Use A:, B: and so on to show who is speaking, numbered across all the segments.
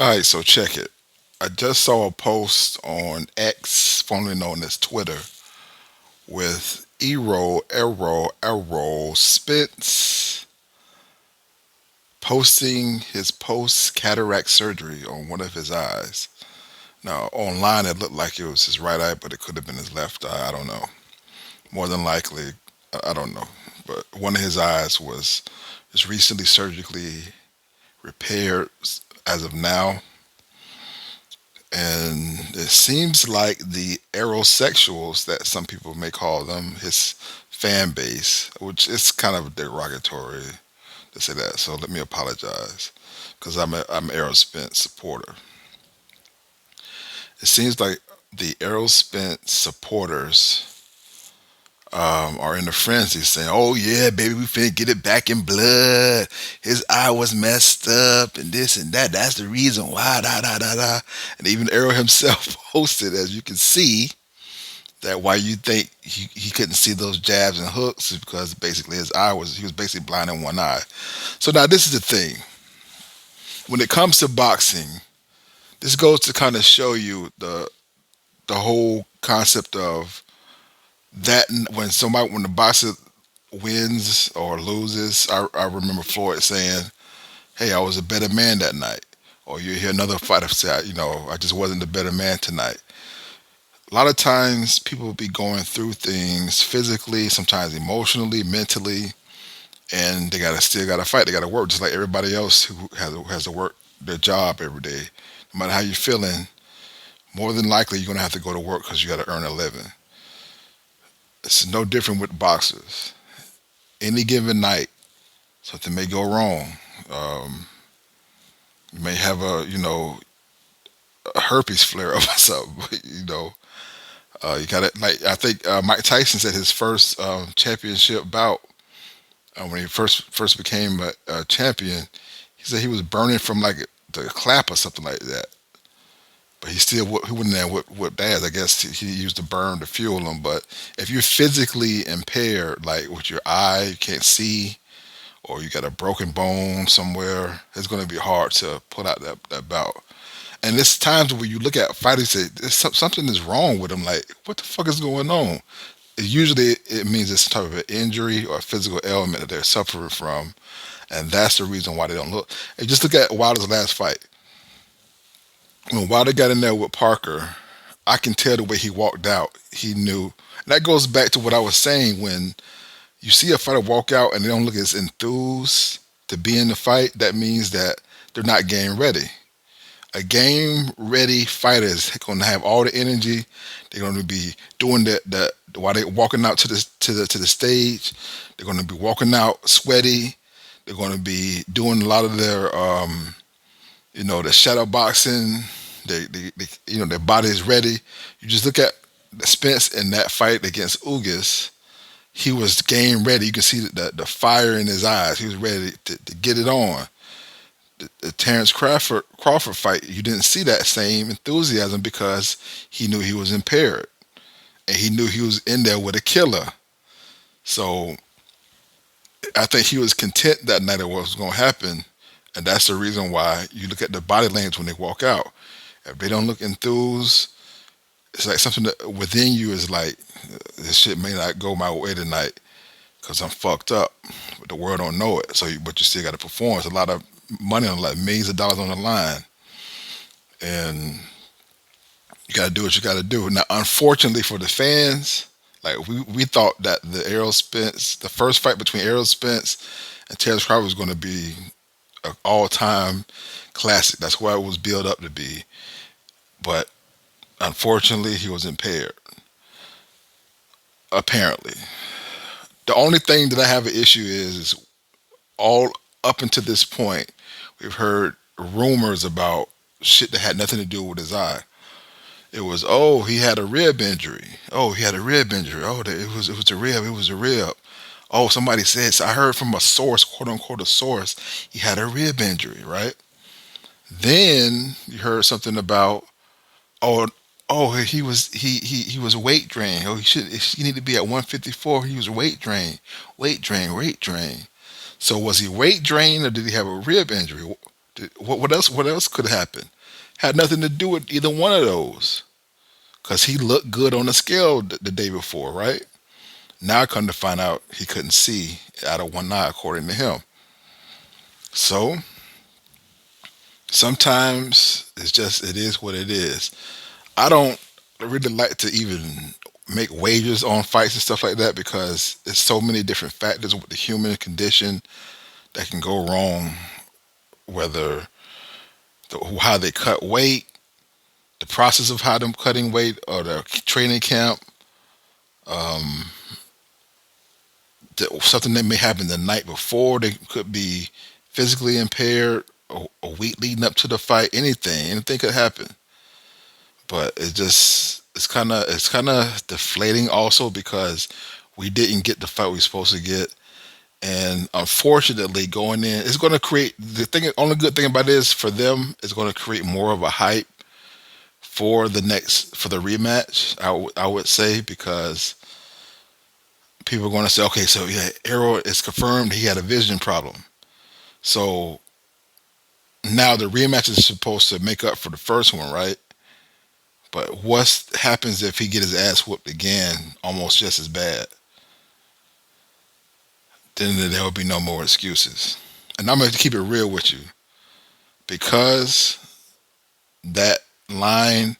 A: All right, so check it. I just saw a post on X, formerly known as Twitter, with Errol Spence posting his post cataract surgery on one of his eyes. Now, online it looked like it was his right eye, but it could have been his left eye. I don't know. More than likely, I don't know. But one of his eyes was just recently surgically repaired as of now. And it seems like the aerosexuals that some people may call them, his fan base, which is kind of derogatory to say that. So let me apologize because I'm an Errol Spence supporter. It seems like the Errol Spence supporters are in a frenzy saying, "Oh yeah, baby, we finna get it back in blood. His eye was messed up, and this and that. That's the reason why." Da da da da. And even Errol himself posted, as you can see, that why you think he couldn't see those jabs and hooks is because basically his eye was he was basically blind in one eye. So now this is the thing. When it comes to boxing, this goes to kind of show you the whole concept of that when the boxer wins or loses, I remember Floyd saying, "Hey, I was a better man that night." Or you hear another fighter say, I just wasn't a better man tonight." A lot of times people will be going through things physically, sometimes emotionally, mentally, and they gotta still gotta fight. They gotta work just like everybody else who has to work their job every day. No matter how you're feeling, more than likely you're gonna have to go to work because you gotta earn a living. It's no different with boxers. Any given night, something may go wrong. Um, you may have a herpes flare up or something. You got to like I think Mike Tyson said his first championship bout when he first became a champion. He said he was burning from like the clap or something like that. But he wouldn't have whipped ass. I guess he used the burn to fuel him. But if you're physically impaired, like with your eye, you can't see, or you got a broken bone somewhere, it's going to be hard to pull out that bout. And there's times where you look at fighters and say something is wrong with them. Like, what the fuck is going on? Usually it means it's some type of an injury or a physical ailment that they're suffering from. And that's the reason why they don't look. And just look at Wilder's last fight. When Wilder got in there with Parker, I can tell the way he walked out. He knew. And that goes back to what I was saying when you see a fighter walk out and they don't look as enthused to be in the fight, that means that they're not game ready. A game ready fighter is going to have all the energy. They're going to be doing the while they're walking out to the stage. They're going to be walking out sweaty. They're going to be doing a lot of their the shadow boxing. Their body is ready. You just look at Spence in that fight against Ugas. He was game ready. You can see the fire in his eyes. He was ready to get it on. The Terrence Crawford fight, you didn't see that same enthusiasm because he knew he was impaired and he knew he was in there with a killer. So I think he was content that night of what was going to happen, and that's the reason why you look at the body language when they walk out. If they don't look enthused, it's like something that within you is like, this shit may not go my way tonight because I'm fucked up, but the world don't know it. But you still got to perform. It's a lot of money on like millions of dollars on the line, and you got to do what you got to do. Now, unfortunately for the fans, like we thought that the first fight between Errol Spence and Terrence Crawford was going to be an all-time classic. That's what it was built up to be. But unfortunately, he was impaired. Apparently, the only thing that I have an issue is all up until this point, we've heard rumors about shit that had nothing to do with his eye. It was, oh, he had a rib injury. Oh, he had a rib injury. Oh, it was a rib. It was a rib. Oh, somebody said, so I heard from a source, quote unquote, a source, he had a rib injury, right? Then you heard something about, oh, he was weight drain. Oh, he needed to be at 154. He was weight drain. So was he weight drained or did he have a rib injury? What else? What else could happen? Had nothing to do with either one of those. Cause he looked good on the scale the day before, right? Now I come to find out he couldn't see out of one eye, according to him. So sometimes it is what it is. I don't really like to even make wagers on fights and stuff like that because there's so many different factors with the human condition that can go wrong. Whether how they cut weight, the process of how them cutting weight, or the training camp, something that may happen the night before. They could be physically impaired a week leading up to the fight. Anything could happen. But it's kind of deflating also because we didn't get the fight we were supposed to get. And unfortunately, going in, it's going to create the thing. Only good thing about it is for them, it's going to create more of a hype for the rematch. I would say because people are going to say, okay, so yeah, Errol is confirmed he had a vision problem. So now the rematch is supposed to make up for the first one, right? But what happens if he get his ass whooped again, almost just as bad? Then there will be no more excuses. And I'm going to keep it real with you because that line,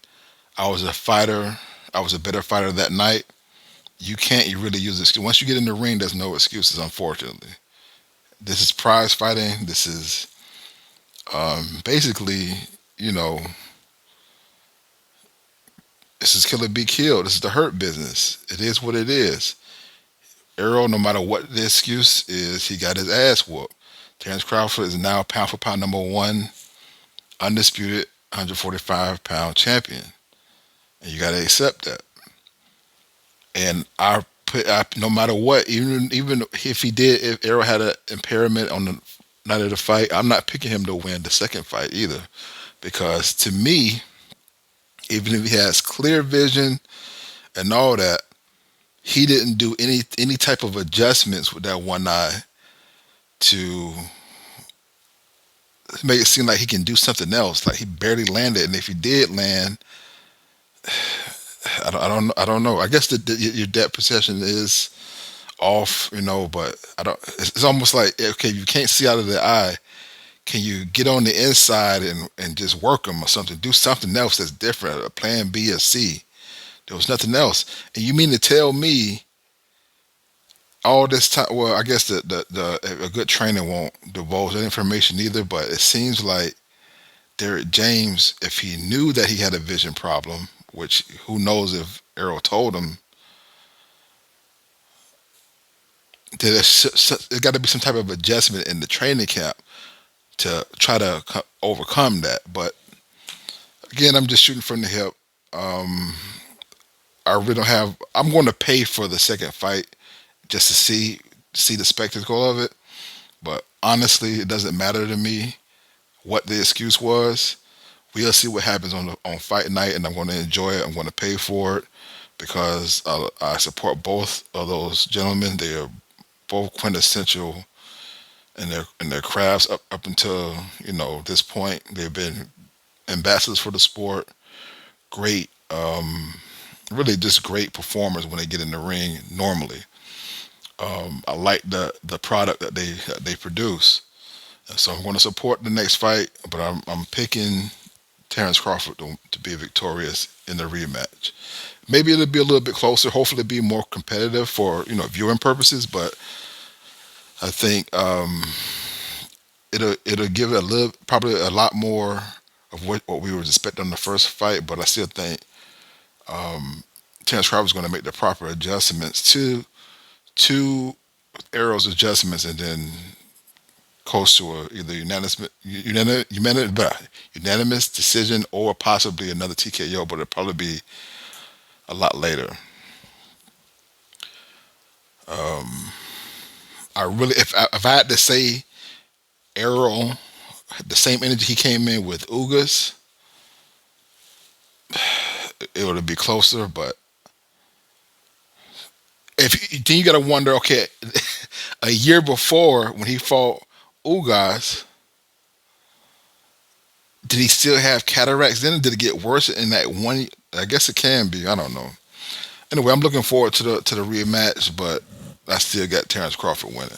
A: I was a fighter, I was a better fighter that night. You really use this. Once you get in the ring, there's no excuses, unfortunately. This is prize fighting. This is basically, you know, this is kill or be killed. This is the hurt business. It is what it is. Errol, no matter what the excuse is, he got his ass whooped. Terrence Crawford is now pound for pound number one, undisputed 145-pound champion. And you got to accept that. And no matter what, even if Errol had an impairment on the night of the fight, I'm not picking him to win the second fight either. Because to me, even if he has clear vision and all that, he didn't do any type of adjustments with that one eye to make it seem like he can do something else. Like he barely landed, and if he did land, I don't know. I guess your depth perception is off, but I don't. It's almost like okay, you can't see out of the eye. Can you get on the inside and just work them or something? Do something else that's different. A plan B or C. There was nothing else. And you mean to tell me all this time? Well, I guess a good trainer won't divulge that information either. But it seems like Derek James, if he knew that he had a vision problem, which who knows if Errol told him, there got to be some type of adjustment in the training camp to try to overcome that. But again, I'm just shooting from the hip. I really don't have. I'm going to pay for the second fight just to see the spectacle of it. But honestly, it doesn't matter to me what the excuse was. We'll see what happens on fight night, and I'm going to enjoy it. I'm going to pay for it because I support both of those gentlemen. They are both quintessential in their crafts up until this point. They've been ambassadors for the sport. Great, really just great performers when they get in the ring. Normally, I like the product that they produce. So I'm going to support the next fight, but I'm picking Terrence Crawford to be victorious in the rematch. Maybe it'll be a little bit closer. Hopefully, it'll be more competitive for viewing purposes. But I think it'll give it probably a lot more of what we were expecting on the first fight. But I still think Terrence Crawford is going to make the proper adjustments to Errol's adjustments, and then coast to either unanimous decision or possibly another TKO, but it'll probably be a lot later. If I had to say Errol, the same energy he came in with Ugas, it would be closer. But then you got to wonder, okay, a year before when he fought Ugas, Did he still have cataracts then? Did it get worse in that one? I guess it can be. I don't know. Anyway, I'm looking forward to the rematch, but I still got Terrence Crawford winning.